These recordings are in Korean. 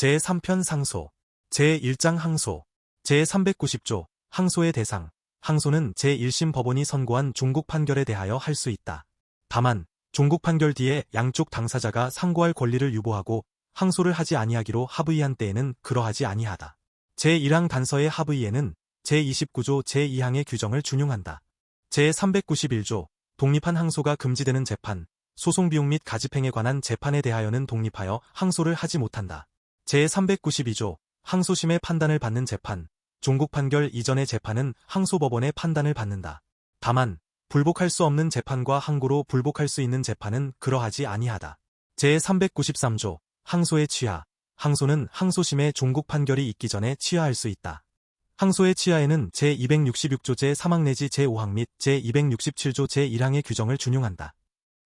제3편 상소, 제1장 항소, 제390조, 항소의 대상. 항소는 제1심 법원이 선고한 종국 판결에 대하여 할 수 있다. 다만 종국 판결 뒤에 양쪽 당사자가 상고할 권리를 유보하고 항소를 하지 아니하기로 합의한 때에는 그러하지 아니하다. 제1항 단서의 합의에는 제29조 제2항의 규정을 준용한다. 제391조, 독립한 항소가 금지되는 재판, 소송 비용 및 가집행에 관한 재판에 대하여는 독립하여 항소를 하지 못한다. 제392조, 항소심의 판단을 받는 재판, 종국 판결 이전의 재판은 항소법원의 판단을 받는다. 다만 불복할 수 없는 재판과 항고로 불복할 수 있는 재판은 그러하지 아니하다. 제393조, 항소의 취하. 항소는 항소심의 종국 판결이 있기 전에 취하할 수 있다. 항소의 취하에는 제266조 제3항 내지 제5항 및 제267조 제1항의 규정을 준용한다.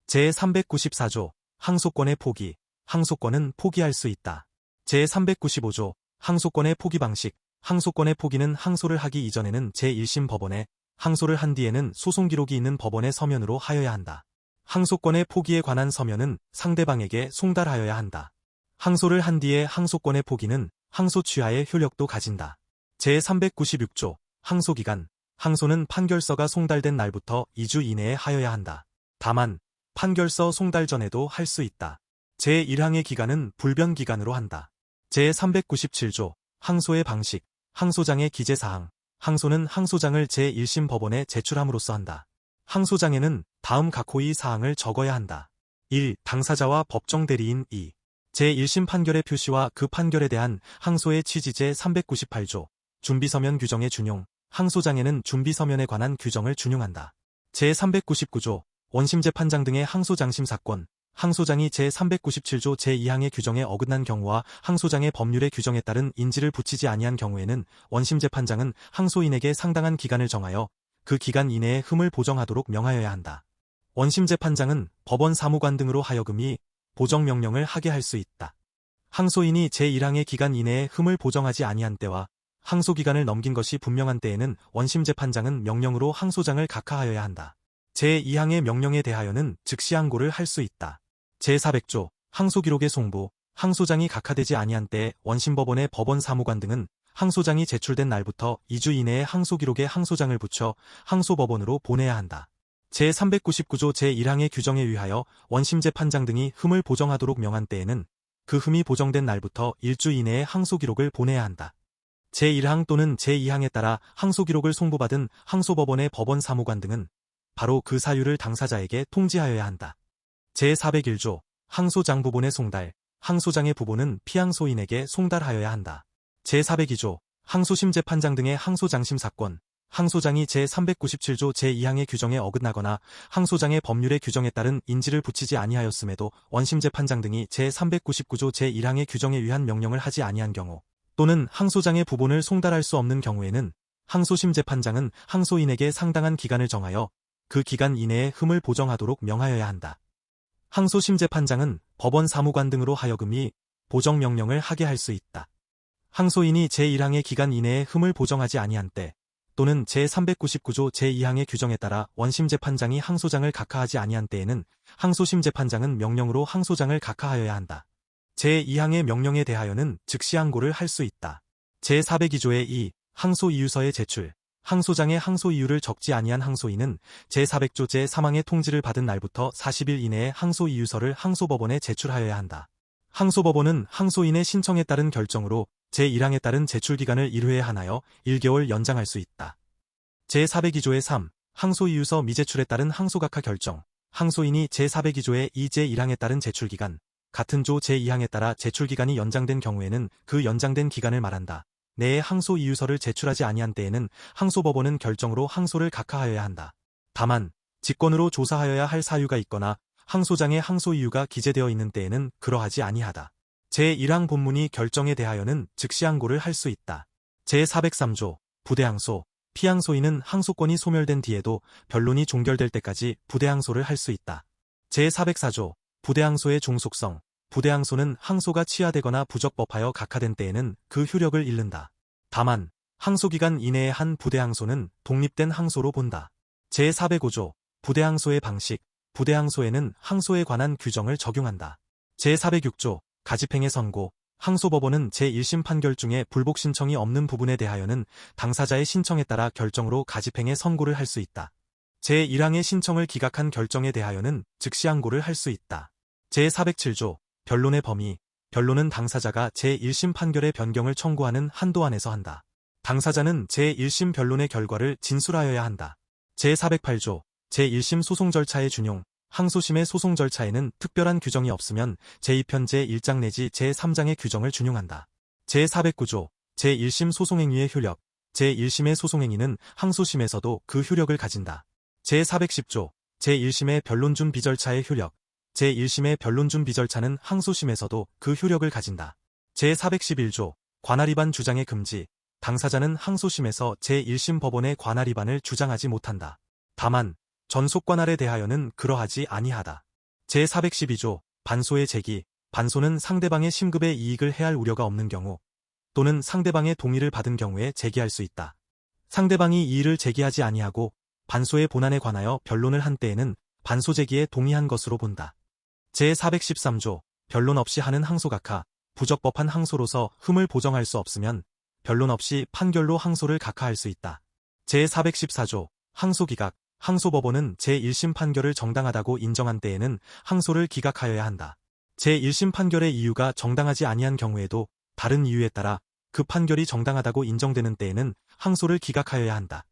제394조, 항소권의 포기. 항소권은 포기할 수 있다. 제395조, 항소권의 포기 방식. 항소권의 포기는 항소를 하기 이전에는 제1심 법원에, 항소를 한 뒤에는 소송 기록이 있는 법원의 서면으로 하여야 한다. 항소권의 포기에 관한 서면은 상대방에게 송달하여야 한다. 항소를 한 뒤에 항소권의 포기는 항소 취하의 효력도 가진다. 제396조, 항소기간. 항소는 판결서가 송달된 날부터 2주 이내에 하여야 한다. 다만 판결서 송달 전에도 할 수 있다. 제1항의 기간은 불변기간으로 한다. 제397조, 항소의 방식. 항소장의 기재사항. 항소는 항소장을 제1심 법원에 제출함으로써 한다. 항소장에는 다음 각호의 사항을 적어야 한다. 1. 당사자와 법정 대리인. 2. 제1심 판결의 표시와 그 판결에 대한 항소의 취지. 제398조, 준비서면 규정의 준용. 항소장에는 준비서면에 관한 규정을 준용한다. 제399조, 원심재판장 등의 항소장심 사건. 항소장이 제397조 제2항의 규정에 어긋난 경우와 항소장의 법률의 규정에 따른 인지를 붙이지 아니한 경우에는 원심재판장은 항소인에게 상당한 기간을 정하여 그 기간 이내에 흠을 보정하도록 명하여야 한다. 원심재판장은 법원 사무관 등으로 하여금이 보정명령을 하게 할 수 있다. 항소인이 제1항의 기간 이내에 흠을 보정하지 아니한 때와 항소기간을 넘긴 것이 분명한 때에는 원심재판장은 명령으로 항소장을 각하하여야 한다. 제2항의 명령에 대하여는 즉시 항고를 할 수 있다. 제400조, 항소기록의 송부. 항소장이 각하되지 아니한 때에 원심법원의 법원 사무관 등은 항소장이 제출된 날부터 2주 이내에 항소기록에 항소장을 붙여 항소법원으로 보내야 한다. 제399조 제1항의 규정에 의하여 원심재판장 등이 흠을 보정하도록 명한 때에는 그 흠이 보정된 날부터 1주 이내에 항소기록을 보내야 한다. 제1항 또는 제2항에 따라 항소기록을 송부받은 항소법원의 법원 사무관 등은 바로 그 사유를 당사자에게 통지하여야 한다. 제401조, 항소장 부본의 송달. 항소장의 부본은 피항소인에게 송달하여야 한다. 제402조, 항소심 재판장 등의 항소장심 사건. 항소장이 제397조 제2항의 규정에 어긋나거나 항소장의 법률의 규정에 따른 인지를 붙이지 아니하였음에도 원심재판장 등이 제399조 제1항의 규정에 의한 명령을 하지 아니한 경우, 또는 항소장의 부본을 송달할 수 없는 경우에는 항소심 재판장은 항소인에게 상당한 기간을 정하여 그 기간 이내에 흠을 보정하도록 명하여야 한다. 항소심 재판장은 법원 사무관 등으로 하여금이 보정명령을 하게 할 수 있다. 항소인이 제1항의 기간 이내에 흠을 보정하지 아니한 때, 또는 제399조 제2항의 규정에 따라 원심재판장이 항소장을 각하하지 아니한 때에는 항소심 재판장은 명령으로 항소장을 각하하여야 한다. 제2항의 명령에 대하여는 즉시 항고를 할 수 있다. 제402조의 2. 항소이유서의 제출. 항소장의 항소이유를 적지 아니한 항소인은 제400조 제3항의 통지를 받은 날부터 40일 이내에 항소이유서를 항소법원에 제출하여야 한다. 항소법원은 항소인의 신청에 따른 결정으로 제1항에 따른 제출기간을 1회에 한하여 1개월 연장할 수 있다. 제402조의 3. 항소이유서 미제출에 따른 항소각하 결정. 항소인이 제402조의 2 제1항에 따른 제출기간, 같은 조 제2항에 따라 제출기간이 연장된 경우에는 그 연장된 기간을 말한다. 내에 항소이유서를 제출하지 아니한 때에는 항소법원은 결정으로 항소를 각하하여야 한다. 다만 직권으로 조사하여야 할 사유가 있거나 항소장의 항소이유가 기재되어 있는 때에는 그러하지 아니하다. 제1항 본문이 결정에 대하여는 즉시 항고를 할 수 있다. 제403조, 부대항소. 피항소인은 항소권이 소멸된 뒤에도 변론이 종결될 때까지 부대항소를 할 수 있다. 제404조, 부대항소의 종속성. 부대항소는 항소가 취하되거나 부적법하여 각하된 때에는 그 효력을 잃는다. 다만 항소기간 이내에 한 부대항소는 독립된 항소로 본다. 제405조, 부대항소의 방식. 부대항소에는 항소에 관한 규정을 적용한다. 제406조, 가집행의 선고. 항소법원은 제1심 판결 중에 불복 신청이 없는 부분에 대하여는 당사자의 신청에 따라 결정으로 가집행에 선고를 할 수 있다. 제1항의 신청을 기각한 결정에 대하여는 즉시 항고를 할 수 있다. 제407조 변론의 범위. 변론은 당사자가 제1심 판결의 변경을 청구하는 한도 안에서 한다. 당사자는 제1심 변론의 결과를 진술하여야 한다. 제408조 제1심 소송 절차의 준용. 항소심의 소송 절차에는 특별한 규정이 없으면 제2편 제1장 내지 제3장의 규정을 준용한다. 제409조 제1심 소송행위의 효력. 제1심의 소송행위는 항소심에서도 그 효력을 가진다. 제410조 제1심의 변론준 비절차의 효력. 제1심의 변론준 비절차는 항소심에서도 그 효력을 가진다. 제411조 관할 위반 주장의 금지. 당사자는 항소심에서 제1심 법원의 관할 위반을 주장하지 못한다. 다만 전속관할에 대하여는 그러하지 아니하다. 제412조 반소의 제기. 반소는 상대방의 심급에 이익을 해할 우려가 없는 경우 또는 상대방의 동의를 받은 경우에 제기할 수 있다. 상대방이 이의를 제기하지 아니하고 반소의 본안에 관하여 변론을 한 때에는 반소 제기에 동의한 것으로 본다. 제413조 변론 없이 하는 항소각하. 부적법한 항소로서 흠을 보정할 수 없으면 변론 없이 판결로 항소를 각하할 수 있다. 제414조 항소기각. 항소법원은 제1심 판결을 정당하다고 인정한 때에는 항소를 기각하여야 한다. 제1심 판결의 이유가 정당하지 아니한 경우에도 다른 이유에 따라 그 판결이 정당하다고 인정되는 때에는 항소를 기각하여야 한다.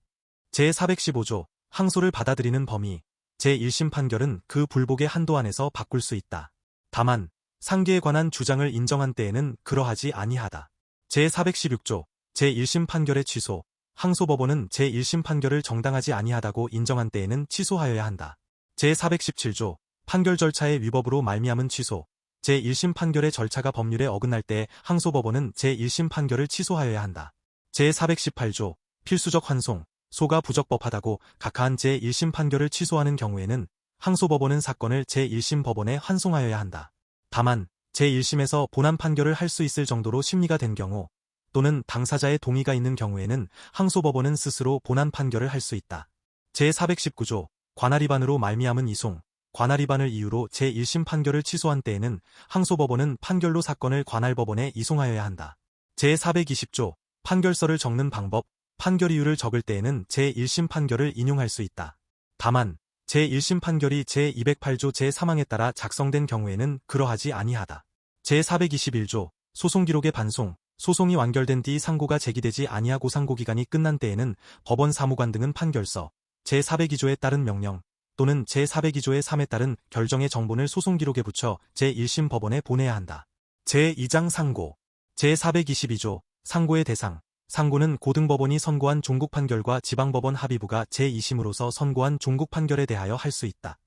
제415조 항소를 받아들이는 범위. 제1심 판결은 그 불복의 한도 안에서 바꿀 수 있다. 다만 상계에 관한 주장을 인정한 때에는 그러하지 아니하다. 제416조 제1심 판결의 취소. 항소법원은 제1심 판결을 정당하지 아니하다고 인정한 때에는 취소하여야 한다. 제417조 판결 절차의 위법으로 말미암은 취소. 제1심 판결의 절차가 법률에 어긋날 때 항소법원은 제1심 판결을 취소하여야 한다. 제418조 필수적 환송. 소가 부적법하다고 각하한 제1심 판결을 취소하는 경우에는 항소법원은 사건을 제1심 법원에 환송하여야 한다. 다만 제1심에서 본안 판결을 할 수 있을 정도로 심리가 된 경우 또는 당사자의 동의가 있는 경우에는 항소법원은 스스로 본안 판결을 할 수 있다. 제419조 관할 위반으로 말미암은 이송. 관할 위반을 이유로 제1심 판결을 취소한 때에는 항소법원은 판결로 사건을 관할법원에 이송하여야 한다. 제420조 판결서를 적는 방법. 판결 이유를 적을 때에는 제1심 판결을 인용할 수 있다. 다만 제1심 판결이 제208조 제3항에 따라 작성된 경우에는 그러하지 아니하다. 제421조 소송기록의 반송. 소송이 완결된 뒤 상고가 제기되지 아니하고 상고기간이 끝난 때에는 법원 사무관 등은 판결서 제402조에 따른 명령 또는 제402조의 3에 따른 결정의 정본을 소송기록에 붙여 제1심 법원에 보내야 한다. 제2장 상고. 제422조 상고의 대상. 상고는 고등법원이 선고한 종국 판결과 지방법원 합의부가 제2심으로서 선고한 종국 판결에 대하여 할 수 있다.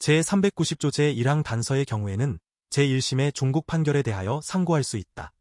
제390조 제1항 단서의 경우에는 제1심의 종국 판결에 대하여 상고할 수 있다.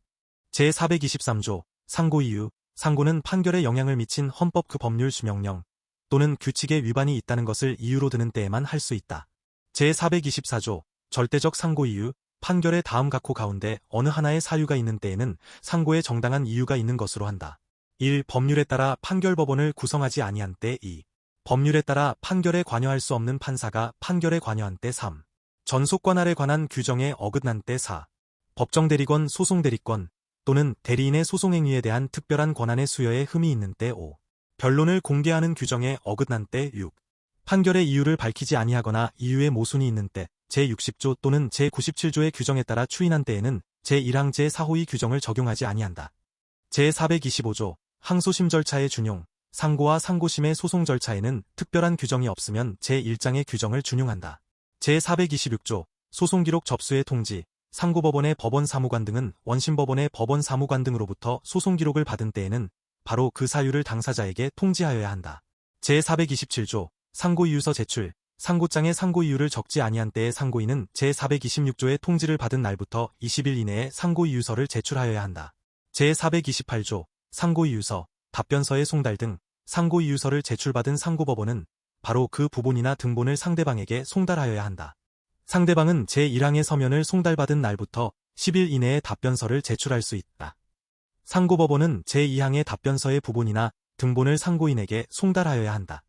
제423조 상고 이유. 상고는 판결에 영향을 미친 헌법 그 법률 수명령 또는 규칙의 위반이 있다는 것을 이유로 드는 때에만 할 수 있다. 제424조 절대적 상고 이유. 판결의 다음 각호 가운데 어느 하나의 사유가 있는 때에는 상고에 정당한 이유가 있는 것으로 한다. 1. 법률에 따라 판결법원을 구성하지 아니한 때. 2. 법률에 따라 판결에 관여할 수 없는 판사가 판결에 관여한 때. 3. 전속관할에 관한 규정에 어긋난 때. 4. 법정대리권 소송대리권 또는 대리인의 소송행위에 대한 특별한 권한의 수여에 흠이 있는 때. 5. 변론을 공개하는 규정에 어긋난 때. 6. 판결의 이유를 밝히지 아니하거나 이유의 모순이 있는 때. 제60조 또는 제97조의 규정에 따라 추인한 때에는 제1항 제4호의 규정을 적용하지 아니한다. 제425조 항소심 절차의 준용. 상고와 상고심의 소송 절차에는 특별한 규정이 없으면 제1장의 규정을 준용한다. 제426조 소송기록 접수의 통지. 상고법원의 법원사무관 등은 원심법원의 법원사무관 등으로부터 소송기록을 받은 때에는 바로 그 사유를 당사자에게 통지하여야 한다. 제427조 상고이유서 제출. 상고장에 상고이유를 적지 아니한 때의 상고인은 제426조의 통지를 받은 날부터 20일 이내에 상고이유서를 제출하여야 한다. 제428조 상고이유서, 답변서의 송달 등 상고이유서를 제출받은 상고법원은 바로 그 부본이나 등본을 상대방에게 송달하여야 한다. 상대방은 제1항의 서면을 송달받은 날부터 10일 이내에 답변서를 제출할 수 있다. 상고법원은 제2항의 답변서의 부본이나 등본을 상고인에게 송달하여야 한다.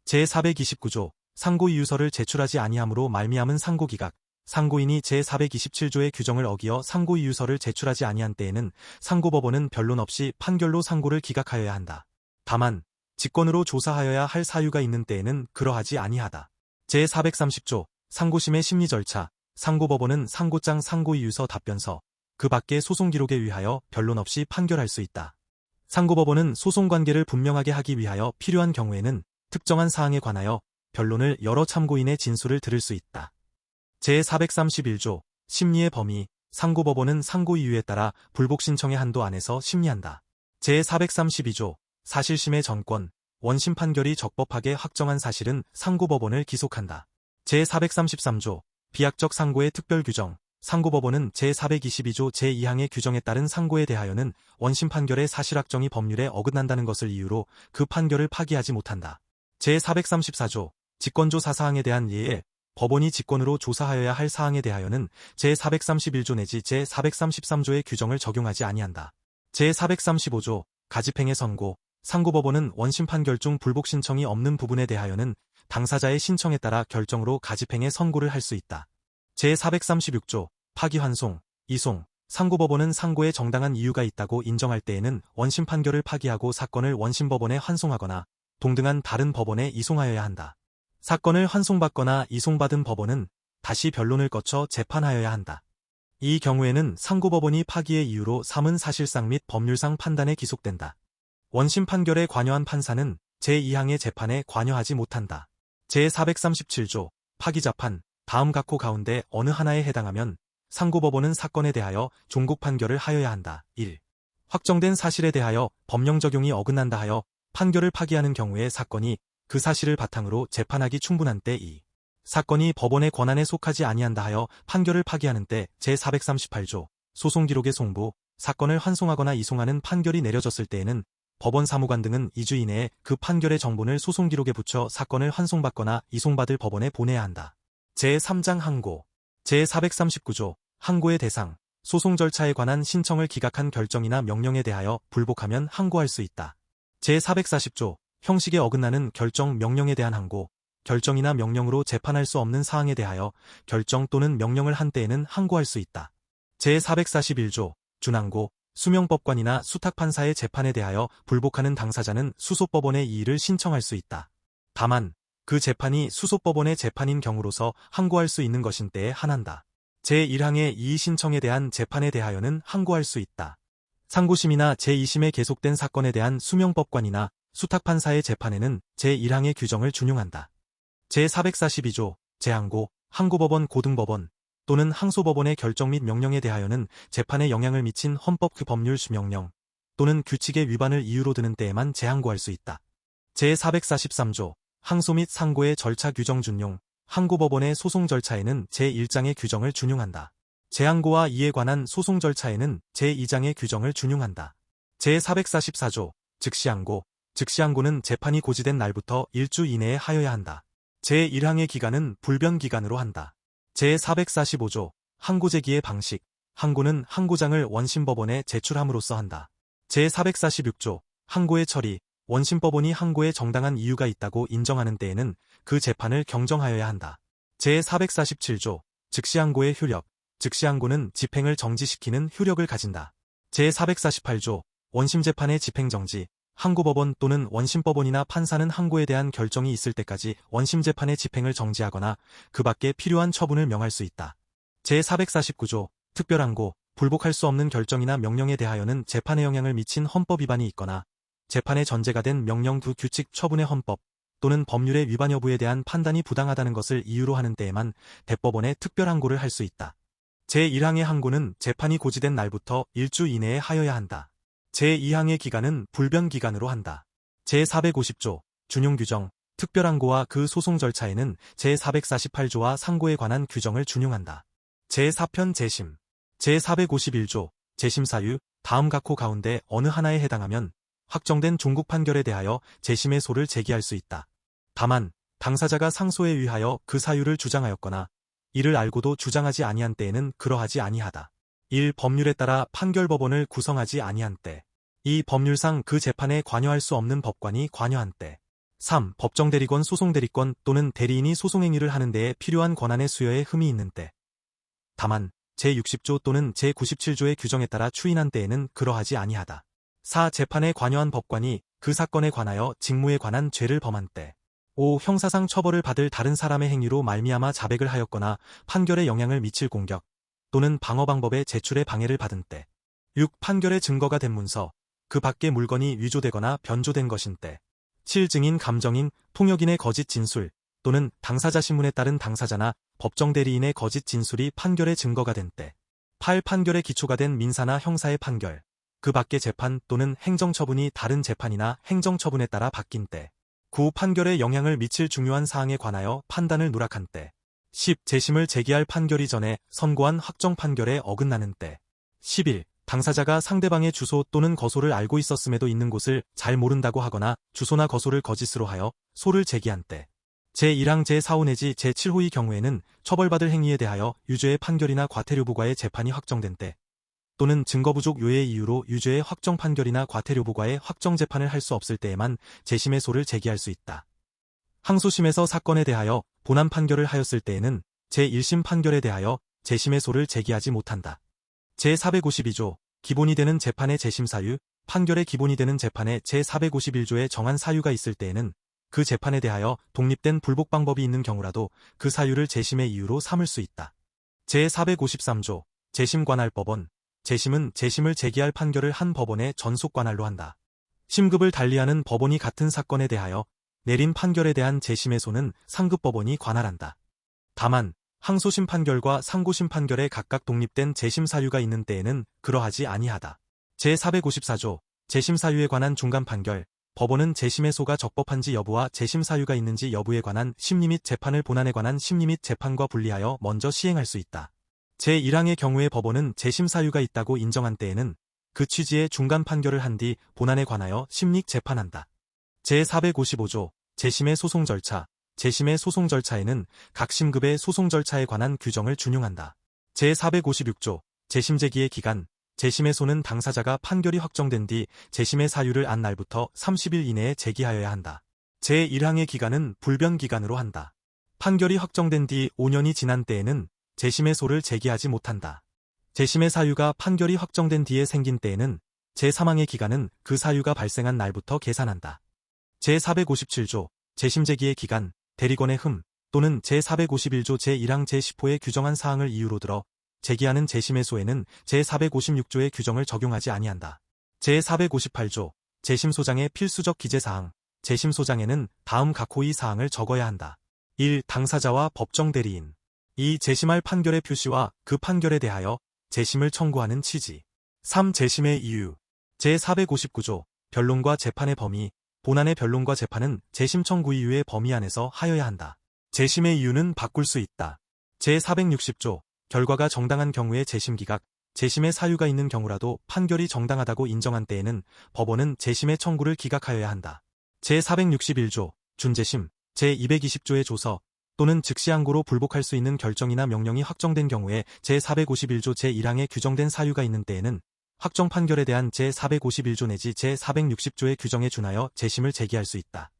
제429조 상고이유서를 제출하지 아니함으로 말미암은 상고기각. 상고인이 제427조의 규정을 어기어 상고이유서를 제출하지 아니한 때에는 상고법원은 변론 없이 판결로 상고를 기각하여야 한다. 다만 직권으로 조사하여야 할 사유가 있는 때에는 그러하지 아니하다. 제430조 상고심의 심리 절차. 상고법원은 상고장 상고이유서 답변서 그 밖의 소송기록에 의하여 변론 없이 판결할 수 있다. 상고법원은 소송관계를 분명하게 하기 위하여 필요한 경우에는 특정한 사항에 관하여 변론을 여러 참고인의 진술을 들을 수 있다. 제431조 심리의 범위. 상고법원은 상고이유에 따라 불복신청의 한도 안에서 심리한다. 제432조 사실심의 전권. 원심 판결이 적법하게 확정한 사실은 상고법원을 기속한다. 제433조 비약적 상고의 특별규정. 상고법원은 제422조 제2항의 규정에 따른 상고에 대하여는 원심 판결의 사실확정이 법률에 어긋난다는 것을 이유로 그 판결을 파기하지 못한다. 제434조 직권조사 사항에 대한 예외. 법원이 직권으로 조사하여야 할 사항에 대하여는 제431조 내지 제433조의 규정을 적용하지 아니한다. 제435조 가집행의 선고. 상고법원은 원심 판결 중 불복 신청이 없는 부분에 대하여는 당사자의 신청에 따라 결정으로 가집행의 선고를 할 수 있다. 제436조 파기환송, 이송. 상고법원은 상고에 정당한 이유가 있다고 인정할 때에는 원심 판결을 파기하고 사건을 원심법원에 환송하거나 동등한 다른 법원에 이송하여야 한다. 사건을 환송받거나 이송받은 법원은 다시 변론을 거쳐 재판하여야 한다. 이 경우에는 상고법원이 파기의 이유로 삼은 사실상 및 법률상 판단에 기속된다. 원심 판결에 관여한 판사는 제2항의 재판에 관여하지 못한다. 제437조 파기자판. 다음 각호 가운데 어느 하나에 해당하면 상고법원은 사건에 대하여 종국 판결을 하여야 한다. 1. 확정된 사실에 대하여 법령 적용이 어긋난다 하여 판결을 파기하는 경우에 사건이 그 사실을 바탕으로 재판하기 충분한 때 2. 사건이 법원의 권한에 속하지 아니한다 하여 판결을 파기하는 때 제438조 소송기록의 송부. 사건을 환송하거나 이송하는 판결이 내려졌을 때에는 법원 사무관 등은 2주 이내에 그 판결의 정본을 소송기록에 붙여 사건을 환송받거나 이송받을 법원에 보내야 한다. 제3장 항고. 제439조 항고의 대상. 소송 절차에 관한 신청을 기각한 결정이나 명령에 대하여 불복하면 항고할 수 있다. 제440조 형식에 어긋나는 결정 명령에 대한 항고. 결정이나 명령으로 재판할 수 없는 사항에 대하여 결정 또는 명령을 한 때에는 항고할 수 있다. 제441조 준항고. 수명법관이나 수탁판사의 재판에 대하여 불복하는 당사자는 수소법원에 이의를 신청할 수 있다. 다만 그 재판이 수소법원의 재판인 경우로서 항고할 수 있는 것인 때에 한한다. 제1항의 이의 신청에 대한 재판에 대하여는 항고할 수 있다. 상고심이나 제2심에 계속된 사건에 대한 수명법관이나 수탁판사의 재판에는 제1항의 규정을 준용한다. 제442조 재항고. 항고법원 고등법원 또는 항소법원의 결정 및 명령에 대하여는 재판에 영향을 미친 헌법 그 법률 명령 또는 규칙의 위반을 이유로 드는 때에만 재항고할 수 있다. 제443조 항소 및 상고의 절차 규정 준용. 항고법원의 소송 절차에는 제1장의 규정을 준용한다. 재항고와 이에 관한 소송 절차에는 제2장의 규정을 준용한다. 제444조 즉시항고. 즉시항고는 재판이 고지된 날부터 1주 이내에 하여야 한다. 제1항의 기간은 불변기간으로 한다. 제445조 항고 제기의 방식. 항고는 항고장을 원심법원에 제출함으로써 한다. 제446조 항고의 처리. 원심법원이 항고에 정당한 이유가 있다고 인정하는 때에는 그 재판을 경정하여야 한다. 제447조 즉시항고의 효력. 즉시항고는 집행을 정지시키는 효력을 가진다. 제448조 원심재판의 집행정지. 항고법원 또는 원심법원이나 판사는 항고에 대한 결정이 있을 때까지 원심재판의 집행을 정지하거나 그 밖에 필요한 처분을 명할 수 있다. 제449조 특별항고. 불복할 수 없는 결정이나 명령에 대하여는 재판에 영향을 미친 헌법 위반이 있거나 재판에 전제가 된 명령 두 규칙 처분의 헌법 또는 법률의 위반 여부에 대한 판단이 부당하다는 것을 이유로 하는 때에만 대법원에 특별항고를 할 수 있다. 제1항의 항고는 재판이 고지된 날부터 1주 이내에 하여야 한다. 제2항의 기간은 불변기간으로 한다. 제450조 준용규정. 특별항고와 그 소송 절차에는 제448조와 상고에 관한 규정을 준용한다. 제4편 재심. 제451조 재심사유. 다음 각호 가운데 어느 하나에 해당하면 확정된 종국 판결에 대하여 재심의 소를 제기할 수 있다. 다만 당사자가 상소에 의하여 그 사유를 주장하였거나 이를 알고도 주장하지 아니한 때에는 그러하지 아니하다. 1. 법률에 따라 판결법원을 구성하지 아니한 때. 2. 법률상 그 재판에 관여할 수 없는 법관이 관여한 때. 3. 법정대리권 소송대리권 또는 대리인이 소송행위를 하는 데에 필요한 권한의 수여에 흠이 있는 때. 다만 제60조 또는 제97조의 규정에 따라 추인한 때에는 그러하지 아니하다. 4. 재판에 관여한 법관이 그 사건에 관하여 직무에 관한 죄를 범한 때. 5. 형사상 처벌을 받을 다른 사람의 행위로 말미암아 자백을 하였거나 판결에 영향을 미칠 공격 또는 방어 방법의 제출에 방해를 받은 때. 6. 판결의 증거가 된 문서, 그 밖의 물건이 위조되거나 변조된 것인 때. 7. 증인, 감정인, 통역인의 거짓 진술 또는 당사자 신문에 따른 당사자나 법정 대리인의 거짓 진술이 판결의 증거가 된 때. 8. 판결의 기초가 된 민사나 형사의 판결, 그 밖의 재판 또는 행정처분이 다른 재판이나 행정처분에 따라 바뀐 때. 9. 판결에 영향을 미칠 중요한 사항에 관하여 판단을 누락한 때. 10. 재심을 제기할 판결 이전에 선고한 확정 판결에 어긋나는 때. 11. 당사자가 상대방의 주소 또는 거소를 알고 있었음에도 있는 곳을 잘 모른다고 하거나 주소나 거소를 거짓으로 하여 소를 제기한 때. 제1항 제4호 내지 제7호의 경우에는 처벌받을 행위에 대하여 유죄의 판결이나 과태료부과의 재판이 확정된 때 또는 증거 부족 요의 이유로 유죄의 확정 판결이나 과태료부과의 확정 재판을 할 수 없을 때에만 재심의 소를 제기할 수 있다. 항소심에서 사건에 대하여 본안 판결을 하였을 때에는 제1심 판결에 대하여 재심의 소를 제기하지 못한다. 제452조 기본이 되는 재판의 재심 사유, 판결의 기본이 되는 재판의 제451조에 정한 사유가 있을 때에는 그 재판에 대하여 독립된 불복 방법이 있는 경우라도 그 사유를 재심의 이유로 삼을 수 있다. 제453조 재심관할법원 재심은 재심을 제기할 판결을 한 법원의 전속관할로 한다. 심급을 달리하는 법원이 같은 사건에 대하여 내린 판결에 대한 재심의 소는 상급법원이 관할한다. 다만 항소심 판결과 상고심 판결에 각각 독립된 재심 사유가 있는 때에는 그러하지 아니하다. 제454조 재심 사유에 관한 중간 판결 법원은 재심의 소가 적법한지 여부와 재심 사유가 있는지 여부에 관한 심리 및 재판을 본안에 관한 심리 및 재판과 분리하여 먼저 시행할 수 있다. 제1항의 경우에 법원은 재심 사유가 있다고 인정한 때에는 그 취지의 중간 판결을 한 뒤 본안에 관하여 심리 재판한다. 제455조 재심의 소송 절차 재심의 소송 절차에는 각 심급의 소송 절차에 관한 규정을 준용한다. 제456조 재심 제기의 기간 재심의 소는 당사자가 판결이 확정된 뒤 재심의 사유를 안 날부터 30일 이내에 제기하여야 한다. 제1항의 기간은 불변 기간으로 한다. 판결이 확정된 뒤 5년이 지난 때에는 재심의 소를 제기하지 못한다. 재심의 사유가 판결이 확정된 뒤에 생긴 때에는 제3항의 기간은 그 사유가 발생한 날부터 계산한다. 제457조 재심 제기의 기간 대리권의 흠 또는 제451조 제1항 제10호에 규정한 사항을 이유로 들어 제기하는 재심의 소에는 제456조의 규정을 적용하지 아니한다. 제458조 재심소장의 필수적 기재사항 재심소장에는 다음 각 호의 사항을 적어야 한다. 1. 당사자와 법정 대리인 2. 재심할 판결의 표시와 그 판결에 대하여 재심을 청구하는 취지 3. 재심의 이유 제459조 변론과 재판의 범위 본안의 변론과 재판은 재심 청구 이유의 범위 안에서 하여야 한다. 재심의 이유는 바꿀 수 있다. 제460조 결과가 정당한 경우의 재심 기각, 재심의 사유가 있는 경우라도 판결이 정당하다고 인정한 때에는 법원은 재심의 청구를 기각하여야 한다. 제461조 준재심, 제220조의 조서 또는 즉시항고로 불복할 수 있는 결정이나 명령이 확정된 경우에 제451조 제1항에 규정된 사유가 있는 때에는 확정 판결에 대한 제451조 내지 제460조의 규정에 준하여 재심을 제기할 수 있다.